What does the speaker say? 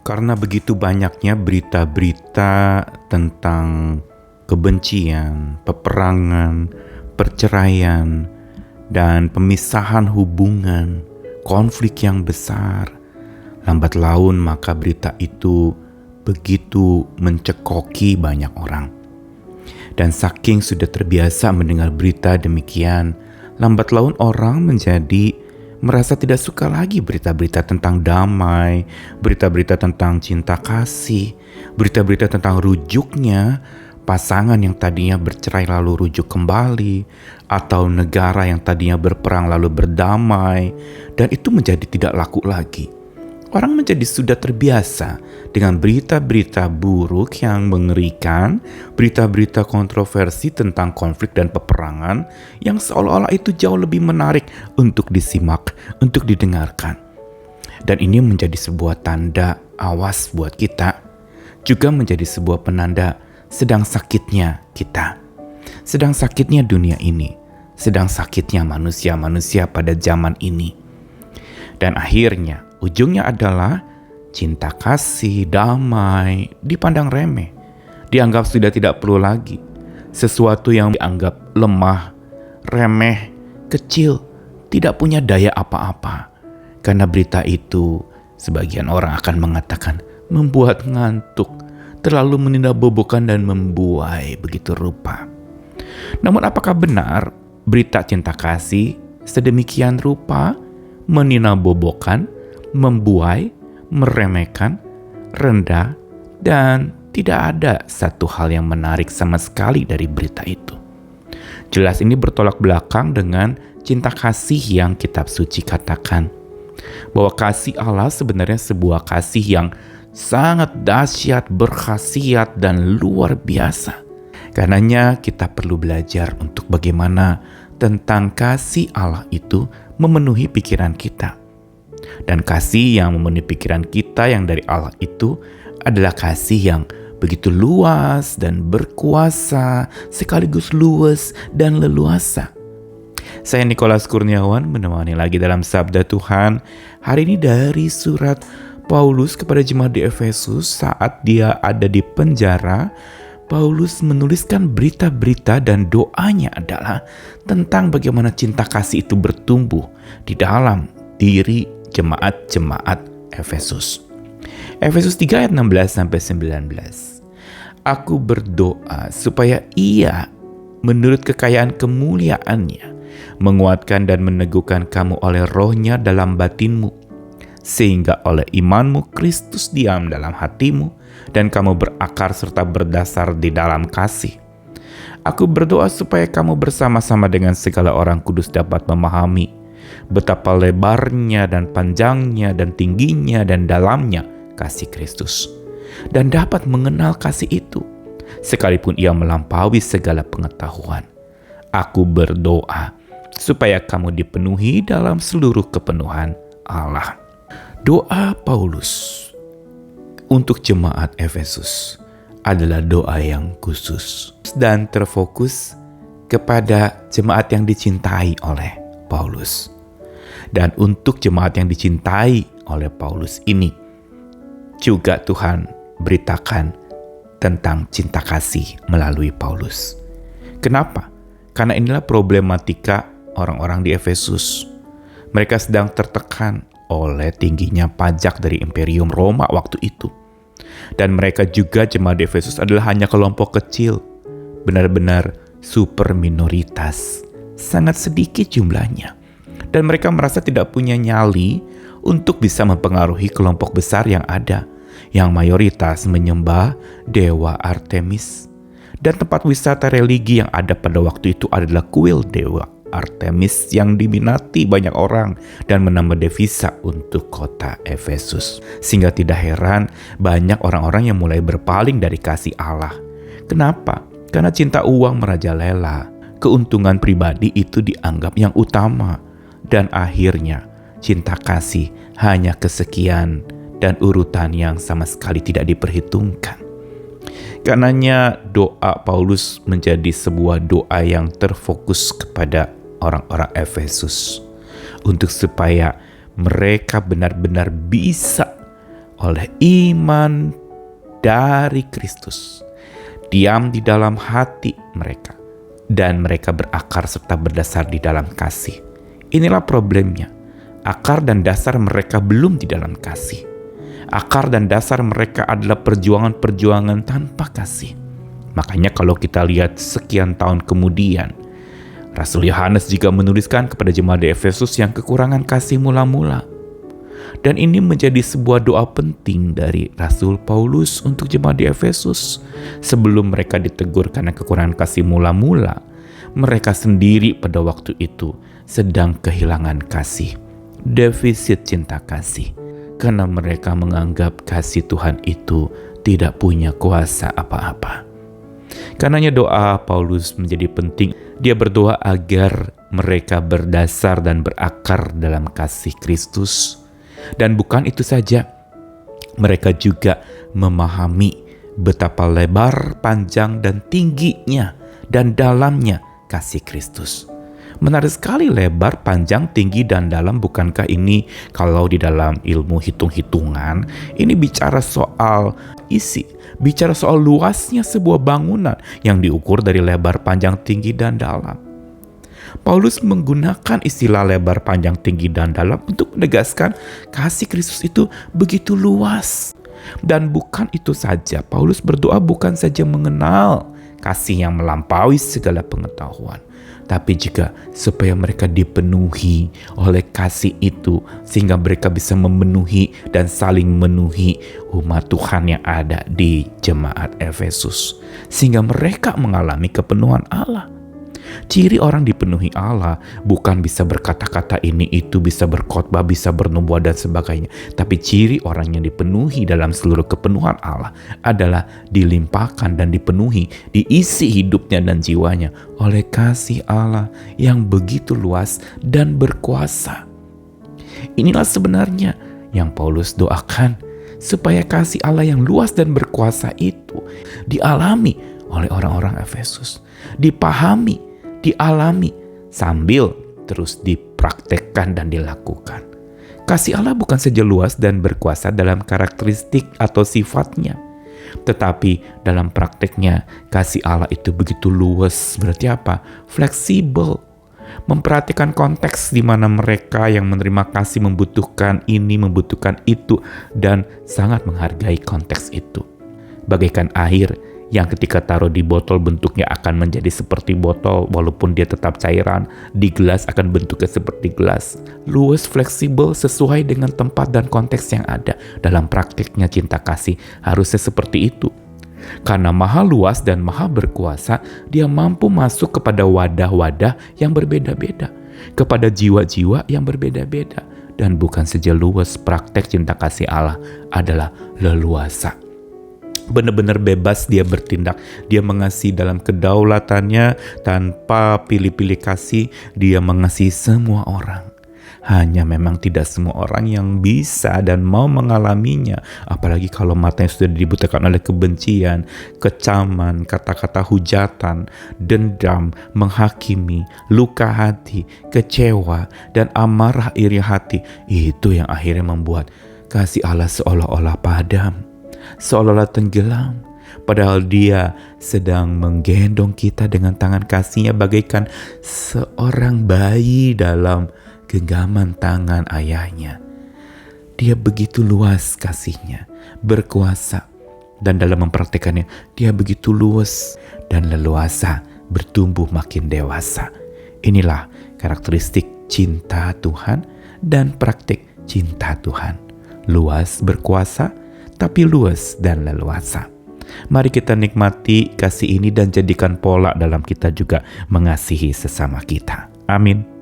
Karena begitu banyaknya berita-berita tentang kebencian, peperangan, perceraian, dan pemisahan hubungan, konflik yang besar, lambat laun maka berita itu begitu mencekoki banyak orang. Dan saking sudah terbiasa mendengar berita demikian, lambat laun orang menjadi merasa tidak suka lagi berita-berita tentang damai, berita-berita tentang cinta kasih, berita-berita tentang rujuknya pasangan yang tadinya bercerai lalu rujuk kembali, atau negara yang tadinya berperang lalu berdamai, dan itu menjadi tidak laku lagi. Orang menjadi sudah terbiasa dengan berita-berita buruk yang mengerikan, berita-berita kontroversi tentang konflik dan peperangan yang seolah-olah itu jauh lebih menarik untuk disimak, untuk didengarkan. Dan ini menjadi sebuah tanda awas buat kita, juga menjadi sebuah penanda sedang sakitnya kita, sedang sakitnya dunia ini, sedang sakitnya manusia-manusia pada zaman ini. Dan akhirnya ujungnya adalah cinta kasih, damai, dipandang remeh. Dianggap sudah tidak perlu lagi. Sesuatu yang dianggap lemah, remeh, kecil, tidak punya daya apa-apa. Karena berita itu, sebagian orang akan mengatakan, membuat ngantuk, terlalu menindakbobokkan dan membuai begitu rupa. Namun apakah benar berita cinta kasih sedemikian rupa menindakbobokkan, membuai, meremehkan, rendah, dan tidak ada satu hal yang menarik sama sekali dari berita itu? Jelas ini bertolak belakang dengan cinta kasih yang kitab suci katakan. Bahwa kasih Allah sebenarnya sebuah kasih yang sangat dahsyat, berkhasiat, dan luar biasa. Karenanya kita perlu belajar untuk bagaimana tentang kasih Allah itu memenuhi pikiran kita. Dan kasih yang memenuhi pikiran kita yang dari Allah itu adalah kasih yang begitu luas dan berkuasa, sekaligus luas dan leluasa. Saya Nikolas Kurniawan menemani lagi dalam Sabda Tuhan. Hari ini dari surat Paulus kepada jemaat di Efesus saat dia ada di penjara. Paulus menuliskan berita-berita dan doanya adalah tentang bagaimana cinta kasih itu bertumbuh di dalam diri jemaat-jemaat Efesus. Efesus 3 ayat 16-19. Aku berdoa supaya ia menurut kekayaan kemuliaannya menguatkan dan meneguhkan kamu oleh rohnya dalam batinmu, sehingga oleh imanmu Kristus diam dalam hatimu dan kamu berakar serta berdasar di dalam kasih. Aku berdoa supaya kamu bersama-sama dengan segala orang kudus dapat memahami betapa lebarnya dan panjangnya dan tingginya dan dalamnya kasih Kristus, dan dapat mengenal kasih itu sekalipun ia melampaui segala pengetahuan. Aku berdoa supaya kamu dipenuhi dalam seluruh kepenuhan Allah. Doa Paulus untuk jemaat Efesus adalah doa yang khusus dan terfokus kepada jemaat yang dicintai oleh Paulus. Dan untuk jemaat yang dicintai oleh Paulus ini juga Tuhan beritakan tentang cinta kasih melalui Paulus. Kenapa? Karena inilah problematika orang-orang di Efesus. Mereka sedang tertekan oleh tingginya pajak dari Imperium Roma waktu itu. Dan mereka juga jemaat di Efesus adalah hanya kelompok kecil, benar-benar super minoritas, sangat sedikit jumlahnya. Dan mereka merasa tidak punya nyali untuk bisa mempengaruhi kelompok besar yang ada, yang mayoritas menyembah dewa Artemis. Dan tempat wisata religi yang ada pada waktu itu adalah kuil dewa Artemis yang diminati banyak orang dan menambah devisa untuk kota Efesus. Sehingga tidak heran banyak orang-orang yang mulai berpaling dari kasih Allah. Kenapa? Karena cinta uang merajalela. Keuntungan pribadi itu dianggap yang utama. Dan akhirnya cinta kasih hanya kesekian dan urutan yang sama sekali tidak diperhitungkan. Karenanya doa Paulus menjadi sebuah doa yang terfokus kepada orang-orang Efesus untuk supaya mereka benar-benar bisa oleh iman dari Kristus, diam di dalam hati mereka, dan mereka berakar serta berdasar di dalam kasih. Inilah problemnya. Akar dan dasar mereka belum di dalam kasih. Akar dan dasar mereka adalah perjuangan-perjuangan tanpa kasih. Makanya kalau kita lihat sekian tahun kemudian, Rasul Yohanes juga menuliskan kepada jemaat di Efesus yang kekurangan kasih mula-mula. Dan ini menjadi sebuah doa penting dari Rasul Paulus untuk jemaat di Efesus. Sebelum mereka ditegur karena kekurangan kasih mula-mula, mereka sendiri pada waktu itu sedang kehilangan kasih, defisit cinta kasih, karena mereka menganggap kasih Tuhan itu tidak punya kuasa apa-apa. Karenanya doa Paulus menjadi penting. Dia berdoa agar mereka berdasar dan berakar dalam kasih Kristus. Dan bukan itu saja, mereka juga memahami betapa lebar, panjang, dan tingginya dan dalamnya kasih Kristus. Menarik sekali, lebar, panjang, tinggi, dan dalam. Bukankah ini kalau di dalam ilmu hitung-hitungan, ini bicara soal isi, bicara soal luasnya sebuah bangunan yang diukur dari lebar, panjang, tinggi, dan dalam. Paulus menggunakan istilah lebar, panjang, tinggi, dan dalam untuk menegaskan kasih Kristus itu begitu luas. Dan bukan itu saja, Paulus berdoa bukan saja mengenal kasih yang melampaui segala pengetahuan, tapi juga supaya mereka dipenuhi oleh kasih itu, sehingga mereka bisa memenuhi dan saling memenuhi umat Tuhan yang ada di jemaat Efesus, sehingga mereka mengalami kepenuhan Allah. Ciri orang dipenuhi Allah bukan bisa berkata-kata ini itu, bisa berkhotbah, bisa bernubuat dan sebagainya. Tapi ciri orang yang dipenuhi dalam seluruh kepenuhan Allah adalah dilimpahkan dan dipenuhi, diisi hidupnya dan jiwanya oleh kasih Allah yang begitu luas dan berkuasa. Inilah sebenarnya yang Paulus doakan, supaya kasih Allah yang luas dan berkuasa itu dialami oleh orang-orang Efesus, dipahami, dialami, sambil terus dipraktekkan dan dilakukan. Kasih Allah bukan saja luas dan berkuasa dalam karakteristik atau sifatnya, tetapi dalam prakteknya kasih Allah itu begitu luas. Berarti apa? Fleksibel. Memperhatikan konteks di mana mereka yang menerima kasih membutuhkan ini, membutuhkan itu, dan sangat menghargai konteks itu. Bagaikan air yang ketika taruh di botol bentuknya akan menjadi seperti botol walaupun dia tetap cairan, di gelas akan bentuknya seperti gelas. Luas, fleksibel, sesuai dengan tempat dan konteks yang ada. Dalam praktiknya cinta kasih harusnya seperti itu. Karena maha luas dan maha berkuasa, dia mampu masuk kepada wadah-wadah yang berbeda-beda, kepada jiwa-jiwa yang berbeda-beda. Dan bukan saja luas, praktek cinta kasih Allah adalah leluasa. Benar-benar bebas dia bertindak. Dia mengasihi dalam kedaulatannya tanpa pilih-pilih kasih. Dia mengasihi semua orang. Hanya memang tidak semua orang yang bisa dan mau mengalaminya. Apalagi kalau matanya sudah dibutakan oleh kebencian, kecaman, kata-kata hujatan, dendam, menghakimi, luka hati, kecewa, dan amarah iri hati. Itu yang akhirnya membuat kasih Allah seolah-olah padam, seolah-olah tenggelam, padahal dia sedang menggendong kita dengan tangan kasihnya bagaikan seorang bayi dalam genggaman tangan ayahnya. Dia begitu luas kasihnya, berkuasa, dan dalam mempraktekannya dia begitu luas dan leluasa, bertumbuh makin dewasa. Inilah karakteristik cinta Tuhan dan praktik cinta Tuhan. Luas, berkuasa, tapi luas dan leluasa. Mari kita nikmati kasih ini dan jadikan pola dalam kita juga mengasihi sesama kita. Amin.